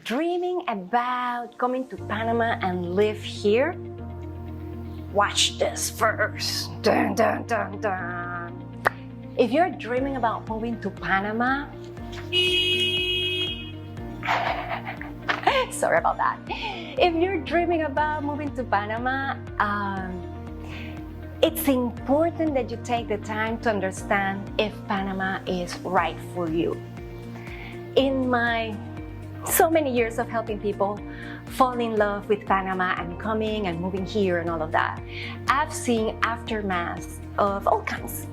dreaming about coming to Panama and live here? Watch this first. Dun, dun, dun, dun. If you're dreaming about moving to Panama, sorry about that. If you're dreaming about moving to Panama, it's important that you take the time to understand if Panama is right for you. In my so many years of helping people fall in love with Panama and coming and moving here and all of that, I've seen aftermaths of all kinds.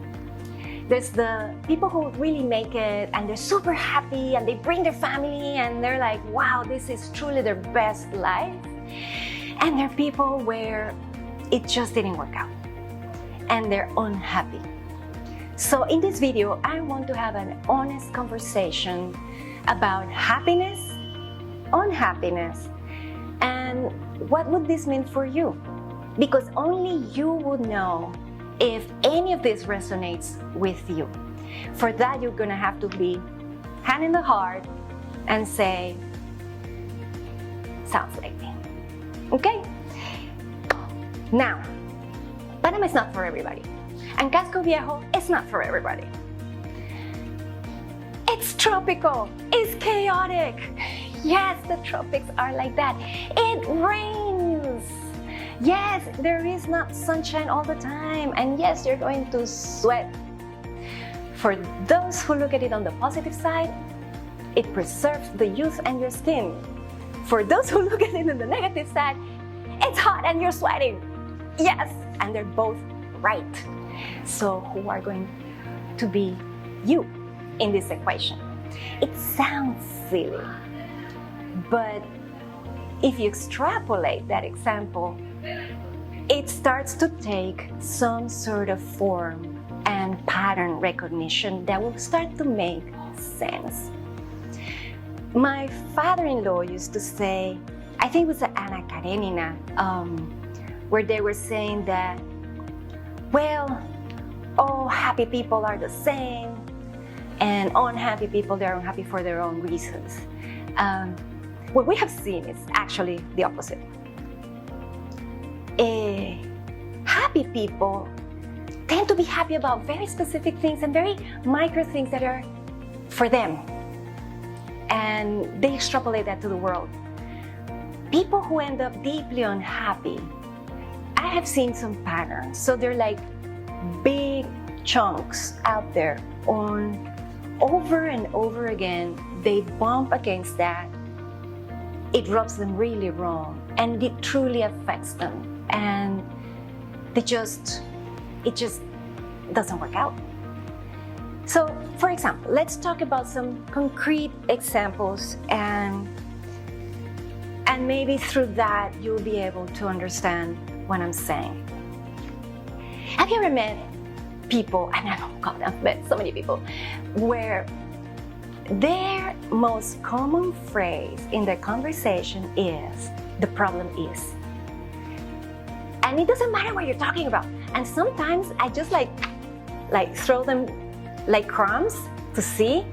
There's the people who really make it and they're super happy and they bring their family and they're like, wow, this is truly their best life. And there are people where it just didn't work out and they're unhappy. So in this video, I want to have an honest conversation about happiness, unhappiness, and what would this mean for you? Because only you would know if any of this resonates with you. For that, you're gonna have to be hand in the heart and say, sounds like me. Okay? Now, Panama is not for everybody. And Casco Viejo is not for everybody. It's tropical, it's chaotic. Yes, the tropics are like that. It rains. Yes, there is not sunshine all the time. And yes, you're going to sweat. For those who look at it on the positive side, it preserves the youth and your skin. For those who look at it on the negative side, it's hot and you're sweating. Yes, and they're both right. So who are going to be you in this equation? It sounds silly, but if you extrapolate that example, it starts to take some sort of form and pattern recognition that will start to make sense. My father-in-law used to say, I think it was Anna Karenina, where they were saying that, well, all happy people are the same, and unhappy people, they're unhappy for their own reasons. What we have seen is actually the opposite. Happy people tend to be happy about very specific things and very micro things that are for them. And they extrapolate that to the world. People who end up deeply unhappy, I have seen some patterns. So they're like big chunks out there on over and over again. They bump against that. It rubs them really wrong and it truly affects them. And it just doesn't work out. So, for example, let's talk about some concrete examples and maybe through that you'll be able to understand what I'm saying. Have you ever met people, and I've met so many people, where their most common phrase in their conversation is, the problem is. And it doesn't matter what you're talking about. And sometimes I just like throw them like crumbs to see.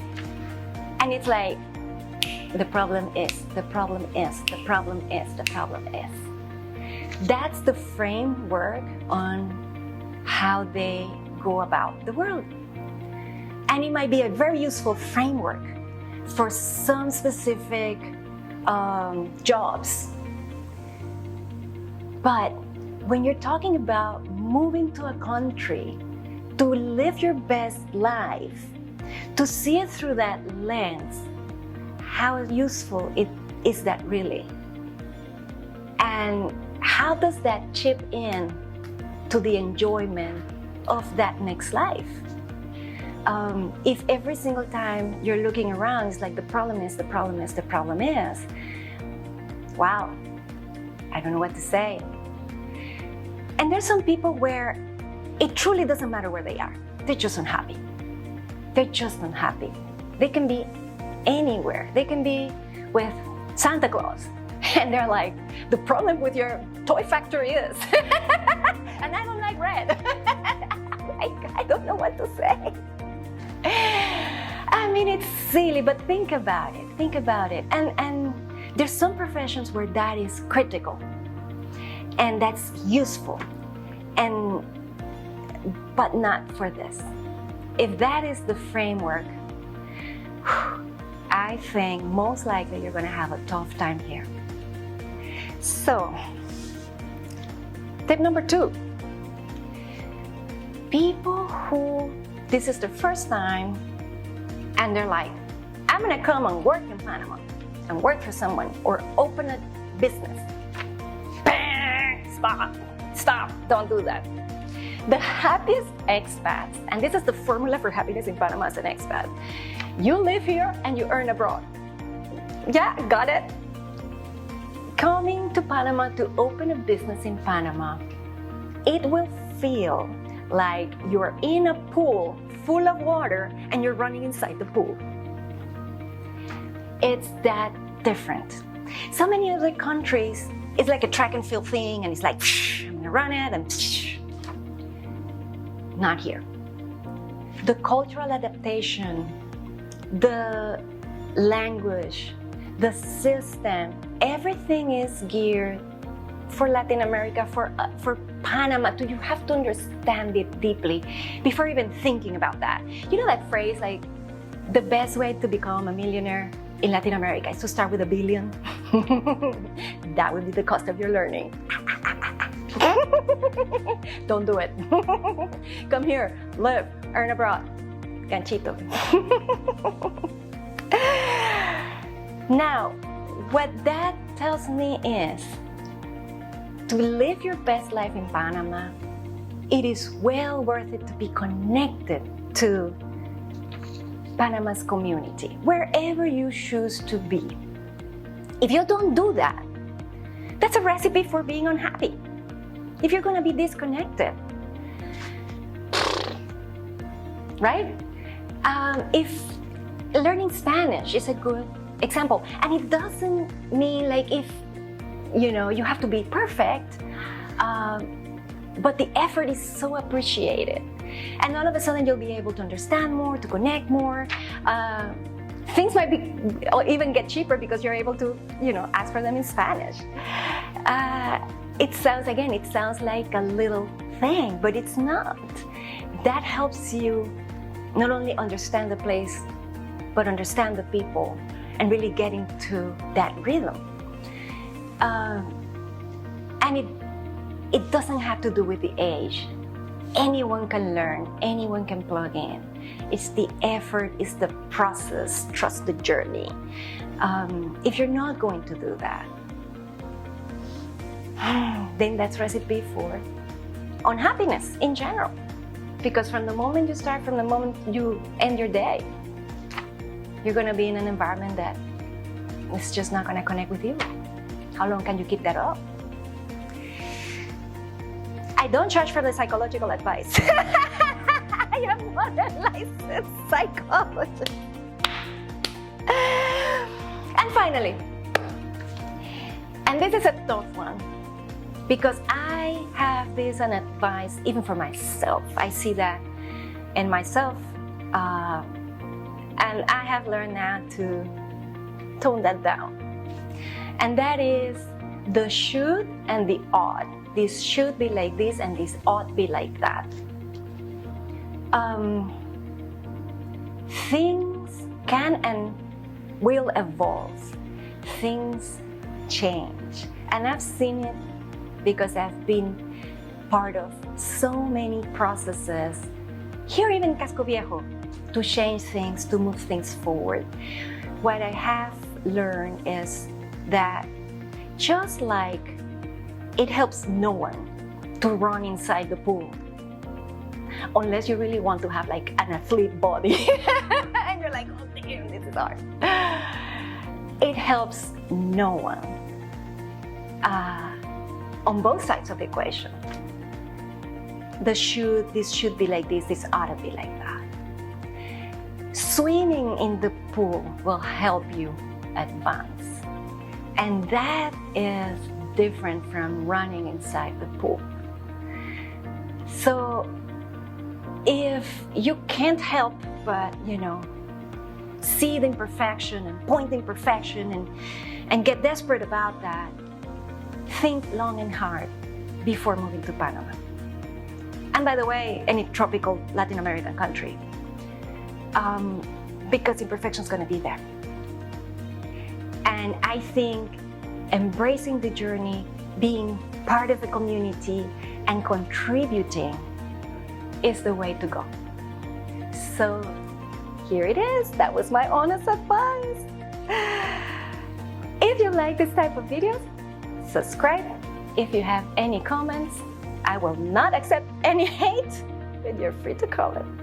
And it's like, the problem is, the problem is, the problem is, the problem is. That's the framework on how they go about the world. And it might be a very useful framework for some specific jobs. But when you're talking about moving to a country to live your best life, to see it through that lens, how useful is that really? And how does that chip in to the enjoyment of that next life? If every single time you're looking around, it's like the problem is, the problem is, the problem is, wow, I don't know what to say. And there's some people where it truly doesn't matter where they are. They're just unhappy. They're just unhappy. They can be anywhere. They can be with Santa Claus. And they're like, the problem with your toy factory is, and I don't like red. I don't know what to say. I mean, it's silly, but think about it. Think about it. And There's some professions where that is critical and that's useful, but not for this. If that is the framework, I think most likely you're going to have a tough time here. So, tip number 2. People who this is the first time and they're like, I'm going to come and work in Panama and work for someone or open a business. Stop, don't do that. The happiest expats, and this is the formula for happiness in Panama as an expat, you live here and you earn abroad. Yeah, got it? Coming to Panama to open a business in Panama, it will feel like you're in a pool full of water and you're running inside the pool. It's that different. So many other countries, it's like a track and field thing and it's like, I'm gonna run it and not here. The cultural adaptation, the language, the system, everything is geared for Latin America, for Panama. You have to understand it deeply before even thinking about that. You know that phrase, like, the best way to become a millionaire in Latin America is to start with $1 billion? That would be the cost of your learning. Don't do it. Come here, live, earn abroad. Ganchito. Now, what that tells me is to live your best life in Panama, it is well worth it to be connected to Panama's community, wherever you choose to be. If you don't do that, that's a recipe for being unhappy. If you're going to be disconnected, right? If learning Spanish is a good example, and it doesn't mean like if you have to be perfect, but the effort is so appreciated, and all of a sudden you'll be able to understand more, to connect more. Things might be or even get cheaper because you're able to ask for them in Spanish. It sounds like a little thing, but it's not. That helps you not only understand the place, but understand the people and really get into that rhythm. And it doesn't have to do with the age. Anyone can learn, anyone can plug in. It's the effort, it's the process, trust the journey. If you're not going to do that, then that's recipe for unhappiness in general. Because from the moment you start, from the moment you end your day, you're going to be in an environment that is just not going to connect with you. How long can you keep that up? I don't charge for the psychological advice. I am not a licensed psychologist. And finally, and this is a tough one, because I have this an advice even for myself. I see that in myself, and I have learned now to tone that down. And that is the should and the ought. This should be like this and this ought be like that. Things can and will evolve. Things change. And I've seen it because I've been part of so many processes here, even in Casco Viejo, to change things, to move things forward. What I have learned is that just like it helps no one to run inside the pool, unless you really want to have like an athlete body and you're like, oh damn, this is hard. It helps no one on both sides of the equation. This should be like this ought to be like that. Swimming in the pool will help you advance. And that is different from running inside the pool. So if you can't help but, see the imperfection and point the imperfection and get desperate about that, think long and hard before moving to Panama. And by the way, any tropical Latin American country, because imperfection is going to be there. And I think embracing the journey, being part of the community, and contributing is the way to go. So here it is. That was my honest advice. If you like this type of videos, subscribe. If you have any comments, I will not accept any hate, but you're free to comment.